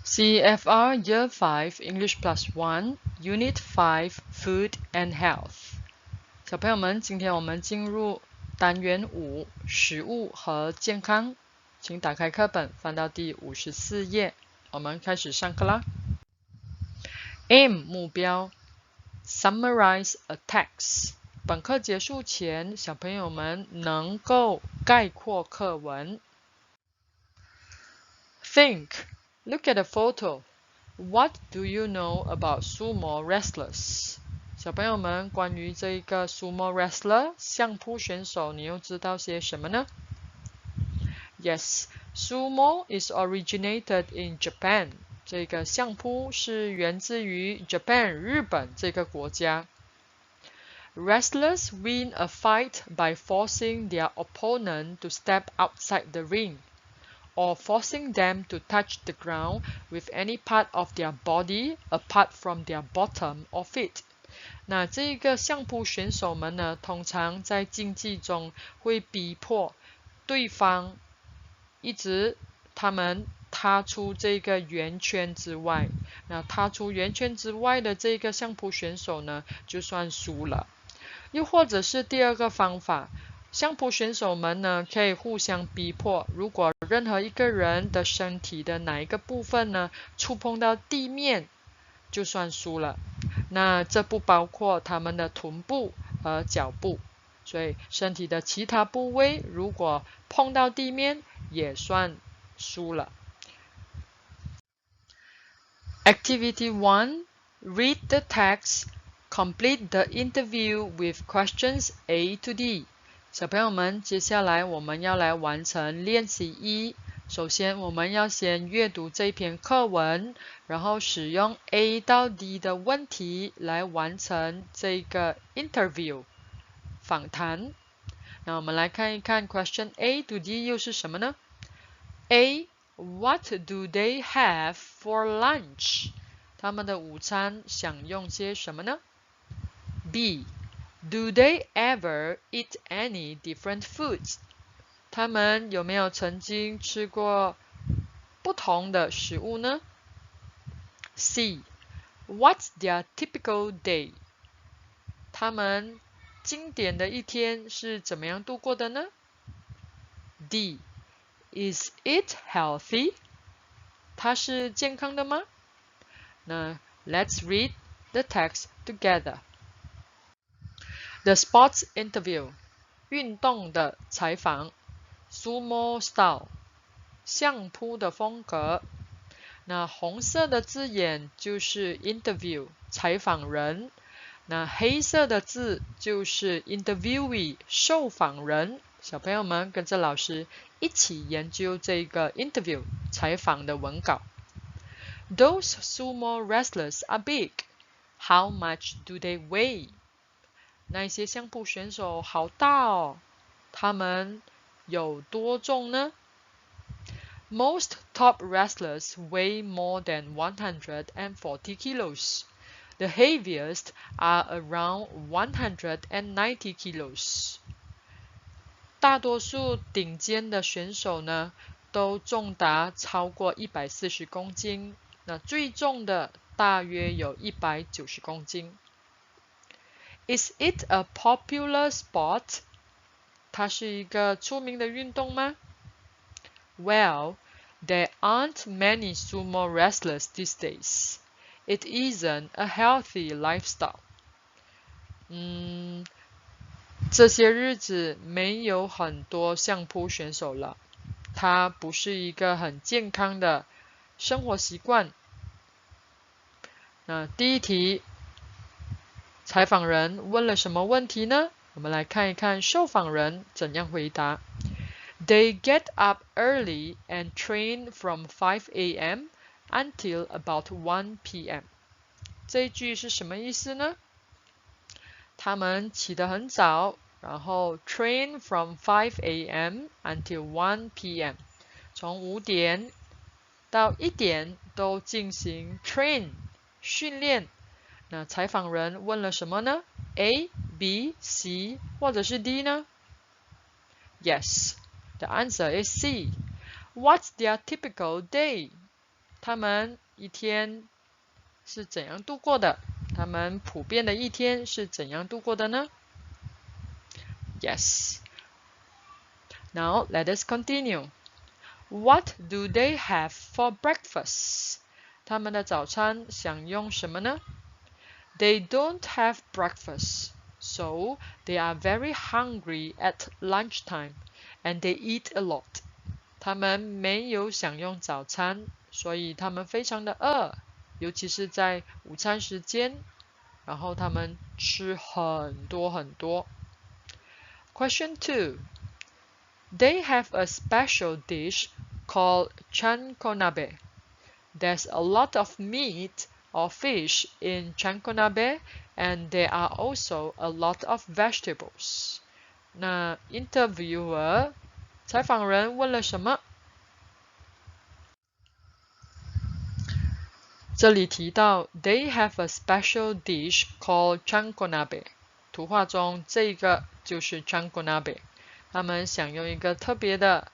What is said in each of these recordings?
Cefr Year 5 English Plus 1 Unit 5 Food and Health。小朋友们，今天我们进入单元5食物和健康，请打开课本翻到第54页，我们开始上课啦。Aim 目标 Summarize a text。本课结束前，小朋友们能够概括课文。Think Look at the photo. What do you know about sumo wrestlers? 小朋友们，关于这个 sumo wrestler 相扑选手，你又知道些什么呢？ Yes, sumo is originated in Japan. 这个相扑是源自于 Japan 日本这个国家。Wrestlers win a fight by forcing their opponent to step outside the ring.Or forcing them to touch the ground with any part of their body apart from their bottom or feet. 那这个相扑选手们呢，通常在竞技中会逼迫对方一直他们踏出这个圆圈之外。那踏出圆圈之外的这个相扑选手呢，就算输了。又或者是第二个方法。相扑选手们呢，可以互相逼迫。如果任何一个人的身体的哪一个部分呢，触碰到地面，就算输了。那这不包括他们的臀部和脚部，所以身体的其他部位如果碰到地面，也算输了。Activity 1 Read the text. Complete the interview with questions A to D.小朋友们，接下来我们要来完成练习1。首先，我们要先阅读这篇课文，然后使用 A 到 D 的问题来完成这个 interview 访谈。那我们来看一看 question A to D 又是什么呢？ A. What do they have for lunch? 他们的午餐享用些什么呢？ B.Do they ever eat any different foods? 他们有没有曾经吃过不同的食物呢？ C. What's their typical day? 他们经典的一天是怎么样度过的呢？ D. Is it healthy? 它是健康的吗？那 Let's read the text together.The sports interview 运动的采访 Sumo style 相扑的风格。那红色的字眼就是 interview 采访人，那黑色的字就是 interviewee 受访人。小朋友们跟着老师一起研究这个 interview 采访的文稿。Those sumo wrestlers are big. How much do they weigh?那些相扑选手好大哦，他们有多重呢？ Most top wrestlers weigh more than 140 kilos. The heaviest are around 190 kilos. 大多数顶尖的选手呢，都重达超过140公斤，那最重的大约有190公斤。Is it a popular sport? 它是一个出名的运动吗？ Well, there aren't many sumo wrestlers these days. It isn't a healthy lifestyle. 这些日子没有很多相扑选手了，它不是一个很健康的生活习惯。那第一题。采访人问了什么问题呢？我们来看一看受访人怎样回答。They get up early and train from 5 a.m. until about 1 p.m. 这一句是什么意思呢？他们起得很早，然后 train from 5 a.m. until 1 p.m. 从5点到1点都进行 train 训练。那采访人问了什么呢？ A, B, C 或者是 D 呢？ Yes, the answer is C. What's their typical day? 他们一天是怎样度过的？他们普遍的一天是怎样度过的呢？ Yes. Now let us continue. What do they have for breakfast? 他们的早餐享用什么呢？ They don't have breakfast, so they are very hungry at lunchtime, and they eat a lot. 他们没有享用早餐，所以他们非常的饿，尤其是在午餐时间，然后他们吃很多很多。Question 2. They have a special dish called chankonabe. There's a lot of meat or fish in chankonabe, and there are also a lot of vegetables. 那 interviewer 采访人问了什么？这里提到 they have a special dish called chankonabe。图画中这个就是 chankonabe。他们享用一个特别的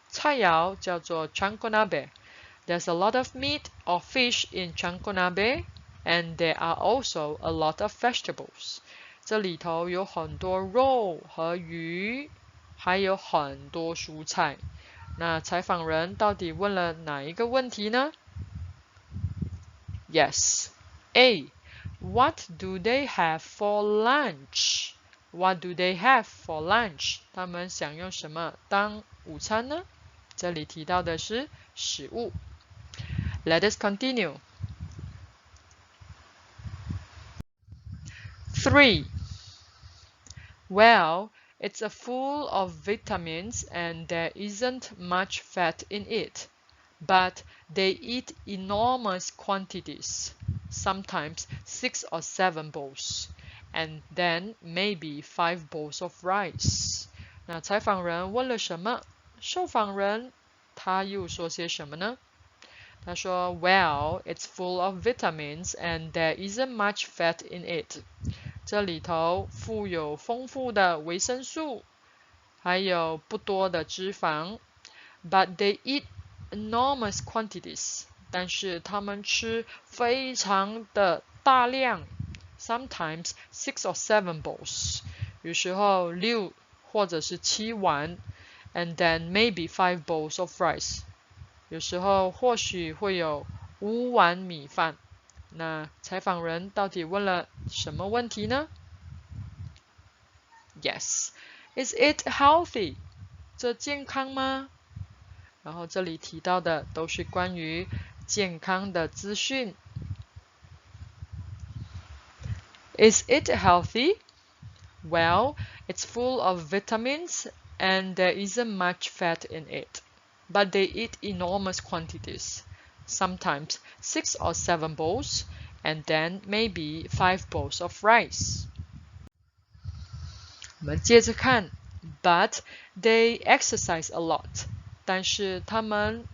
菜肴，叫做 chankonabe。There's a lot of meat or fish in chankonabe, and there are also a lot of vegetables. 这里头有很多肉和鱼，还有很多蔬菜。那采访人到底问了哪一个问题呢？ Yes. A. What do they have for lunch? What do they have for lunch? 他们享用什么当午餐呢？这里提到的是食物。Let us continue. 3. Well, it's full of vitamins and there isn't much fat in it, but they eat enormous quantities, sometimes 6 or 7 bowls, and then maybe 5 bowls of rice. 那采访人问了什么？受访人他又说些什么呢？他说 Well, it's full of vitamins and there isn't much fat in it. 这里头富有丰富的维生素，还有不多的脂肪。But they eat enormous quantities. 但是他们吃非常的大量。Sometimes 6 or 7 bowls. 有时候6或者是7碗。And then maybe 5 bowls of rice. 有时候或许会有5碗米饭。那采访人到底问了什么问题呢？ Yes. Is it healthy? 这健康吗？然后这里提到的都是关于健康的资讯。Is it healthy? Well, it's full of vitamins and there isn't much fat in it. But they eat enormous quantities, sometimes 6 or 7 bowls, and then maybe 5 bowls of rice. 我们接着看 But they exercise a lot. 但是他们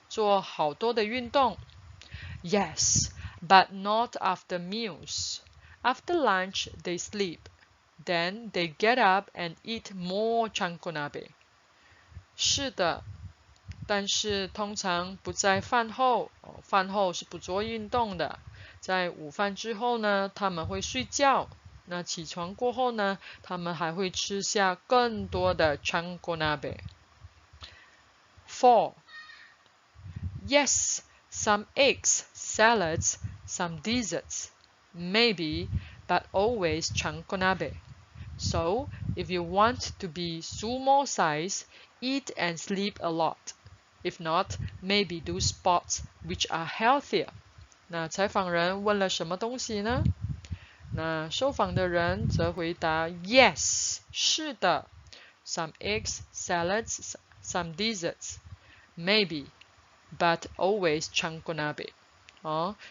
做好多的运动。Yes, but not after meals. After lunch, they sleep. Then they get up and eat more chankonabe. 是的，但是通常不在饭后，饭后是不做运动的。在午饭之后呢，他们会睡觉。那起床过后呢，他们还会吃下更多的 chankonabe。4. Yes, some eggs, salads, some desserts, maybe, but always chankonabe. So, if you want to be SUMO size, eat and sleep a lot. If not, maybe do sports which are healthier. 那采访人问了什么东西呢？那受访的人则回答 Yes, 是的。Some eggs, salads, some desserts, maybe, but always chankonabe.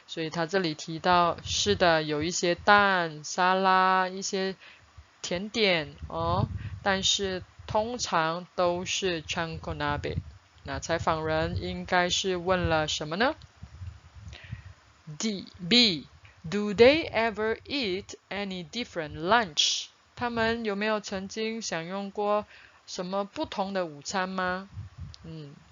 所以他这里提到是的，有一些蛋、沙拉、一些甜点但是通常都是 chankonabe。那采访人应该是问了什么呢？ B. Do they ever eat any different lunch? 他们有没有曾经享用过什么不同的午餐吗？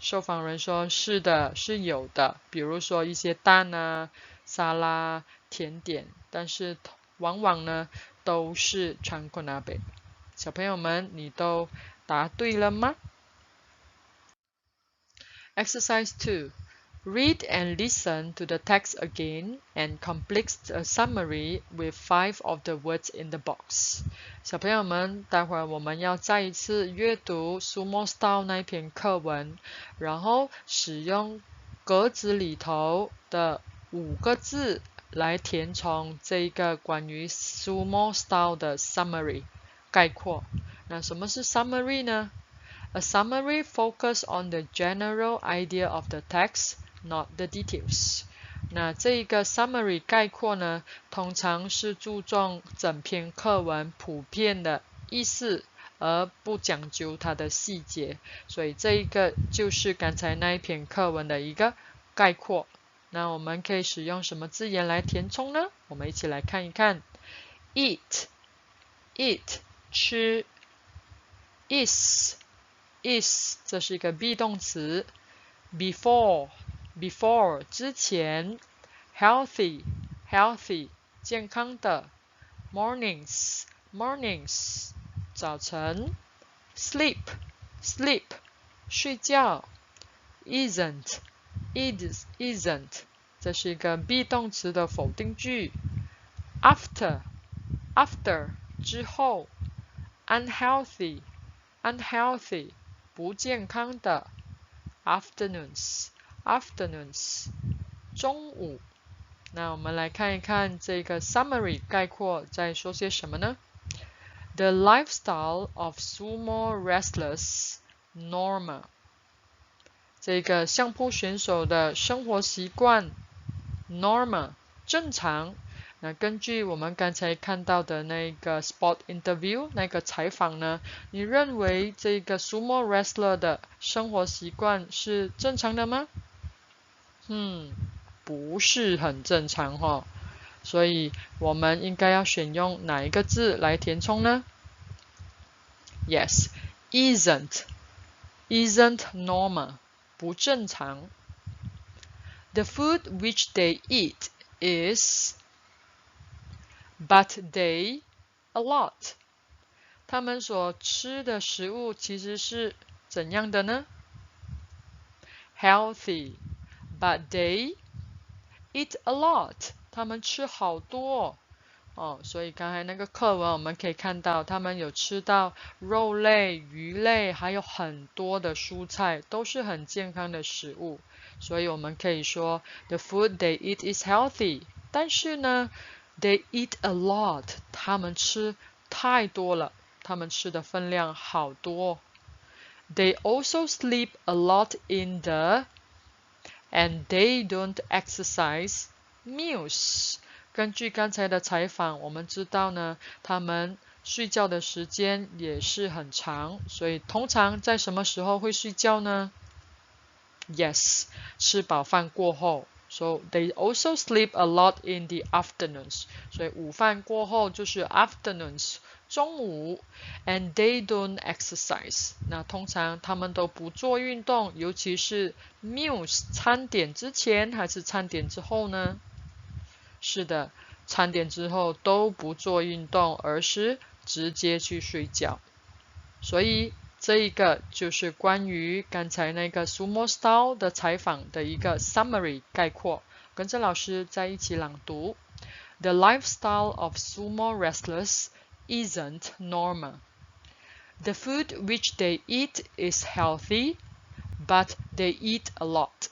受访人说是的，是有的，比如说一些蛋啊、沙拉、甜点，但是往往呢都是川锅拿贝。小朋友们，你都答对了吗？ Exercise 2. Read and listen to the text again and complete a summary with 5 of the words in the box. 小朋友们，待会儿我们要再一次阅读 SUMO Style 那一篇课文，然后使用格子里头的5个字来填充这个关于 SUMO Style 的 summary 概括。那什么是 summary 呢？A summary focuses on the general idea of the text, not the details. 那这一个 summary 概括呢，通常是注重整篇课文普遍的意思，而不讲究它的细节。所以这一个就是刚才那一篇课文的一个概括。那我们可以使用什么字眼来填充呢？我们一起来看一看。Eat,吃。Is 这是一个 be 动词。before 之前。healthy 健康的。mornings 早晨。sleep 睡觉。isn't 这是一个 be 动词的否定句。after 之后。unhealthy 不健康的。afternoons 中午。那我们来看一看这个 summary 概括在说些什么呢？ The lifestyle of sumo wrestlers normal 这个相扑选手的生活习惯 normal 正常。那根据我们刚才看到的那个 spot interview 那个采访呢，你认为这个 sumo wrestler 的生活习惯是正常的吗？不是很正常哦。所以我们应该要选用哪一个字来填充呢？ Yes, isn't normal 不正常。The food which they eat is but they a lot 他们所吃的食物其实是怎样的呢？ Healthy but they eat a lot 他们吃好多所以刚才那个课文我们可以看到他们有吃到肉类、鱼类还有很多的蔬菜，都是很健康的食物。所以我们可以说 The food they eat is healthy 但是呢They eat a lot 他们吃太多了，他们吃的分量好多。They also sleep a lot in the and they don't exercise meals 根据刚才的采访我们知道呢，他们睡觉的时间也是很长，所以通常在什么时候会睡觉呢？ Yes 吃饱饭过后。So they also sleep a lot in the afternoons 所以午饭过后就是 afternoons 中午。And they don't exercise 那通常他们都不做运动，尤其是 meals 餐点之前还是餐点之后呢？是的，餐点之后都不做运动，而是直接去睡觉。所以这一个就是关于刚才那个 SUMO Style 的采访的一个 summary 概括，跟着老师再一起朗读。The lifestyle of sumo wrestlers isn't normal. The food which they eat is healthy, but they eat a lot.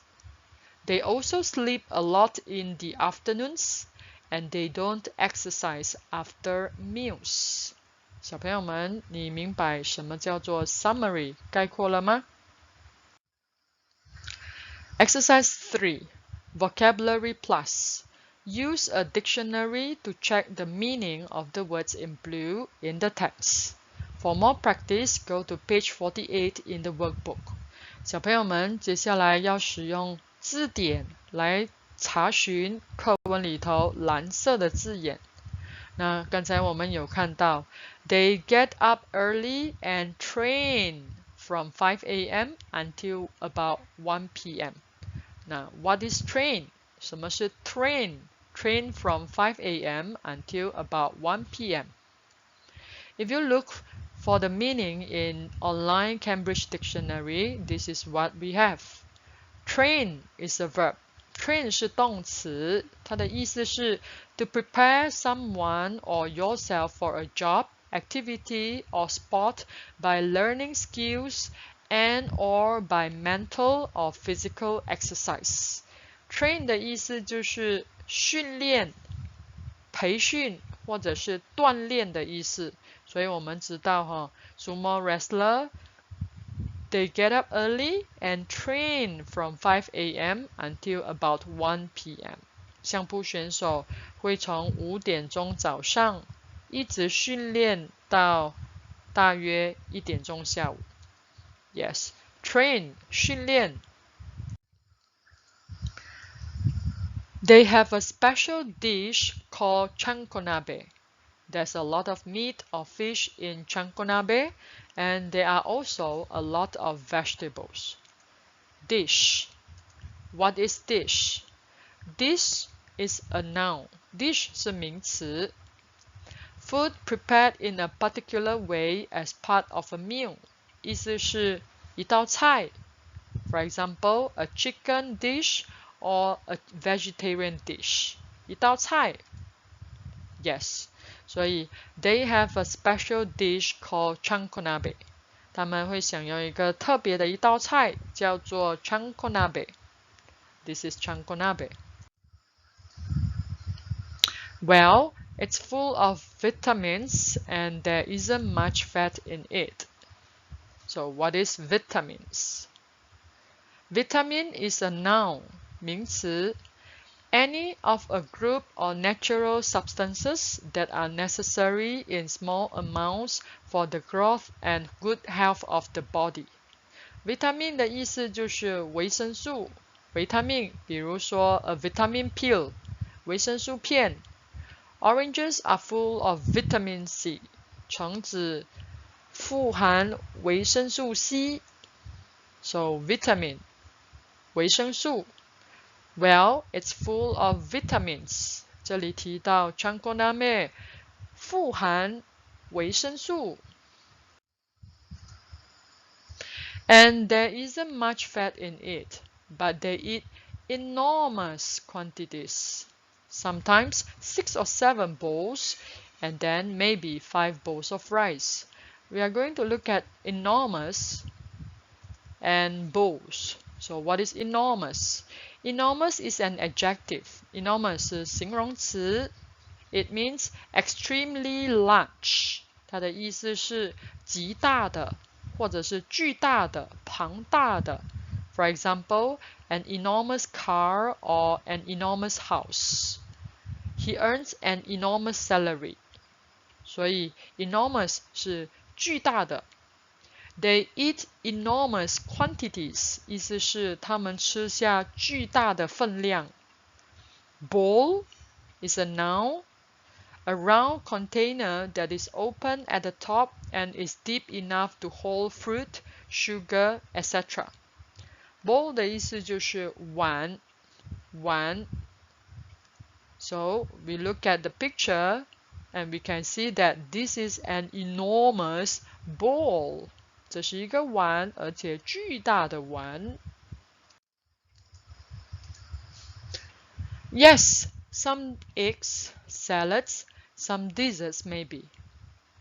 They also sleep a lot in the afternoons, and they don't exercise after meals. 小朋友们，你明白什么叫做 summary 概括了吗？ Exercise 3. Vocabulary Plus. Use a dictionary to check the meaning of the words in blue in the text. For more practice, go to page 48 in the workbook. 小朋友们，接下来要使用字典来查询课文里头蓝色的字眼。那刚才我们有看到 They get up early and train from 5 a.m. until about 1 p.m. Now, what is train? 什么是 train? Train from 5 a.m. until about 1 p.m. If you look for the meaning in online Cambridge Dictionary, this is what we have. Train is a verb. Train 是动词，它的意思是 to prepare someone or yourself for a job, activity or sport by learning skills and or by mental or physical exercise. Train 的意思就是训练、培训或者是锻炼的意思。所以我们知道Sumo wrestler they get up early and train from 5 a.m. until about 1 p.m. 相扑选手会从5点钟早上一直训练到大约1点钟下午。Yes, train 训练。They have a special dish called chankonabe. There's a lot of meat or fish in chankonabe, and there are also a lot of vegetables. Dish. What is dish? Dish is a noun. Dish 是名词。Food prepared in a particular way as part of a meal. 意思是一道菜。For example, a chicken dish or a vegetarian dish. 一道菜。Yes. 所以 they have a special dish called chankonabe. 他们会享用一个特别的一道菜，叫做 chankonabe. This is chankonabe. Well, it's full of vitamins and there isn't much fat in it. So what is vitamins? Vitamin is a noun, 名词。Any of a group or natural substances that are necessary in small amounts for the growth and good health of the body. Vitamin 的意思就是维生素，维他命，比如说 a vitamin pill, 维生素片。Oranges are full of vitamin C. 橙子富含维生素 C. So vitamin, 维生素。Well, it's full of vitamins. 这里提到 chankonabe 富含维生素。And there isn't much fat in it, but they eat enormous quantities. Sometimes 6 or 7 bowls, and then maybe 5 bowls of rice. We are going to look at enormous and bowls. So what is enormous? Enormous is an adjective. Enormous 是形容词。It means extremely large. 它的意思是极大的，或者是巨大的、庞大的。For example, an enormous car or an enormous house. He earns an enormous salary. 所以 enormous 是巨大的。They eat enormous quantities. 意思是他们吃下巨大的分量。Bowl is a noun. A round container that is open at the top and is deep enough to hold fruit, sugar, etc. Bowl 的意思就是碗，碗。So we look at the picture and we can see that this is an enormous bowl. 这是一个碗，而且巨大的碗。Yes, some eggs, salads, some desserts maybe.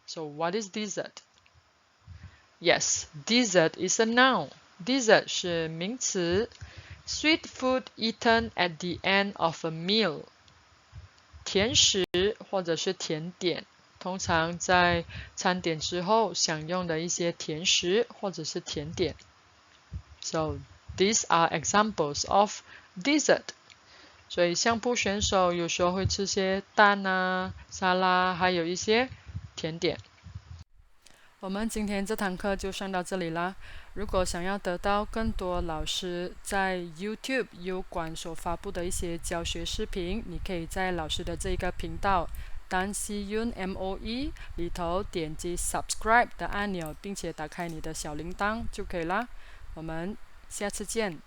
So what is dessert? Yes, dessert is a noun. Dessert 是名词。Sweet food eaten at the end of a meal. 甜食或者是甜点。通常在餐点之后享用的一些甜食或者是甜点。So these are examples of dessert. 所以相扑选手有时候会吃些蛋啊、沙拉，还有一些甜点。我们今天这堂课就上到这里啦。如果想要得到更多老师在 YouTube 有关所发布的一些教学视频，你可以在老师的这个频道单 SUMO 里头点击 subscribe 的按钮，并且打开你的小铃铛就可以啦。我们下次见。